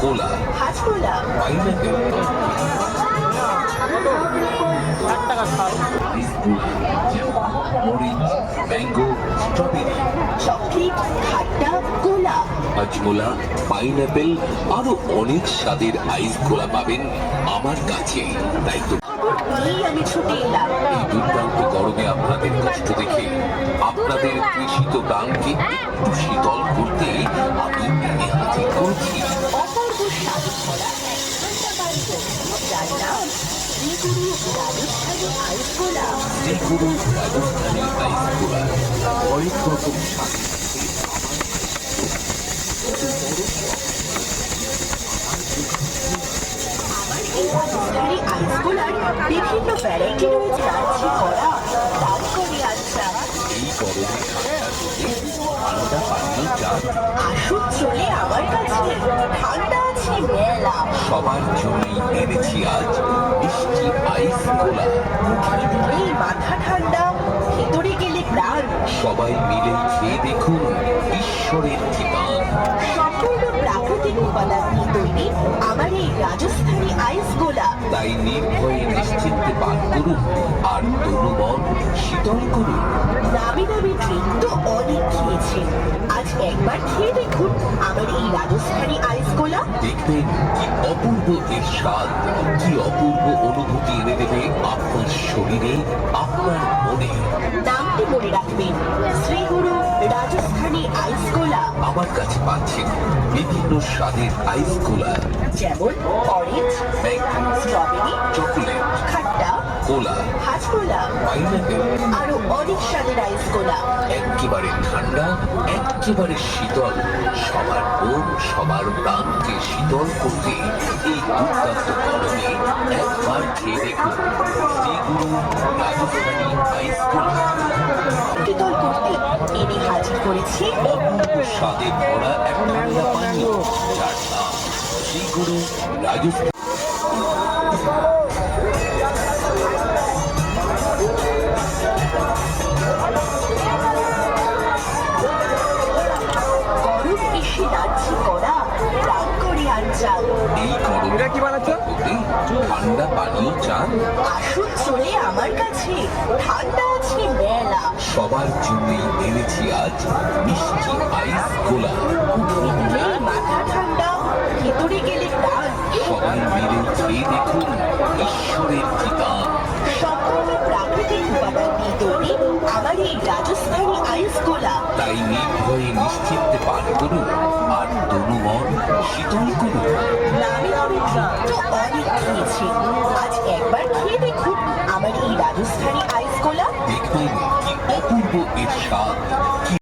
কোলা, হাজকোলা, pineapple, মরিচ, mango, strawberry, chocolate, খাট্টা, কোলা, Hajmola, pineapple আরো অনেক স্বাদের আইস গোলা পাবেন আমার কাছে। তাই তো এই আমি ছুটে এলাম। এই দুর্দান্ত গরমে আপনাদের কষ্ট দেখে আপনাদের তৃষিত প্রাণকে একটু শীতল করতে আমি এনে হাজির করেছি অপূর্ব স্বাদে ভরা এক ঠান্ডা পানীয়, যার নাম শ্রীগুরু রাজস্থানী আইস গোলা। শ্রীগুরু রাজস্থানী আইস গোলা। কয়েক রকম স্বাদের আমার এই রাজস্থানী আইস গোলার বিভিন্ন ভ্যারাইটি রয়েছে। রাজ্যে করা তারপরে আচ্ছা এই গরমে ঠান্ডা পানীয় চান আসুন চলে আমার কাছে, ঠান্ডা আছে মেলা। সবার জন্যই এনেছি আজ মিষ্টি আইস গোলা। মুখে দিলেই মাথা ঠান্ডা, ভেতরে গেলে প্রাণ। সবাই মিলে খেয়ে দেখুন ঈশ্বরের ঠিকান। সম্পূর্ণ প্রাকৃতিক উপাদান নিয়ে তৈরি আমার এই রাজস্থানী আইস গোলা। তাই নির্ভয়ে নিশ্চিন্তে পান করুন আর তনু মন শীতল করুন। নামি দামি ড্রিঙ্ক তো অনেক খেয়েছেন, আজ একবার খেয়ে দেখুন আমার এই রাজস্থানী আইস গোলা। দেখবেন কি অপূর্ব এর স্বাদ, কি অপূর্ব অনুভূতি এনে দেবে আপনার শরীরে, আপনার মনে। নামটি মনে রাখবেন, শ্রীগুরু রাজস্থানী আইস গোলা। আমার কাছে পাচ্ছেন বিভিন্ন স্বাদের আইস গোলা, যেমন অরেঞ্জ, ম্যাঙ্গো, স্ট্রবেরি, চকোলেট, খাট্টা, কোলা, হাজকোলা, পাইনাপেল। আরো অনেক স্বাদের আইস গোলা। একেবারে ঠান্ডা, একেবারে শীতল, সবার মন সবার প্রাণকে শীতল করতে এই দুর্দান্ত গরমে একবার খেয়ে দেখুন শ্রীগুরু রাজস্থানী আইস গোলা। শীতল করতে এনে হাজির করেছি অপূর্ব স্বাদে ভরা এক ঠান্ডা পানীয়, যার নাম শ্রীগুরু রাজস্থানী। গরম এসে যাচ্ছে করা রাগ করে আনচাল। এই গরমে কি বানাচ্ছ? ঠান্ডা পানীয় চান আসুন চলে আমার কাছে, ঠান্ডা আছে মেলা। সবার জন্যই এনেছি আজ মিষ্টি আইস গোলা। মুখে দিলেই মাথা ঠান্ডা, ভেতরে গেলে প্রাণ। সবাই মিলে খেয়ে দেখুন ঈশ্বরের ঠিকান। সম্পূর্ণ প্রাকৃতিক উপাদান নিয়ে তৈরি আমার এই রাজস্থানী আইস গোলা। তাই নির্ভয়ে নিশ্চিন্তে পান করুন আর তনু মন শীতল করুন। নামি দামি ড্রিঙ্ক তো অনেক খেয়েছি, আজ একবার খেয়ে দেখুন আমার এই রাজস্থানী আইস গোলা। দেখবেন কি অপূর্ব এর স্বাদ, কি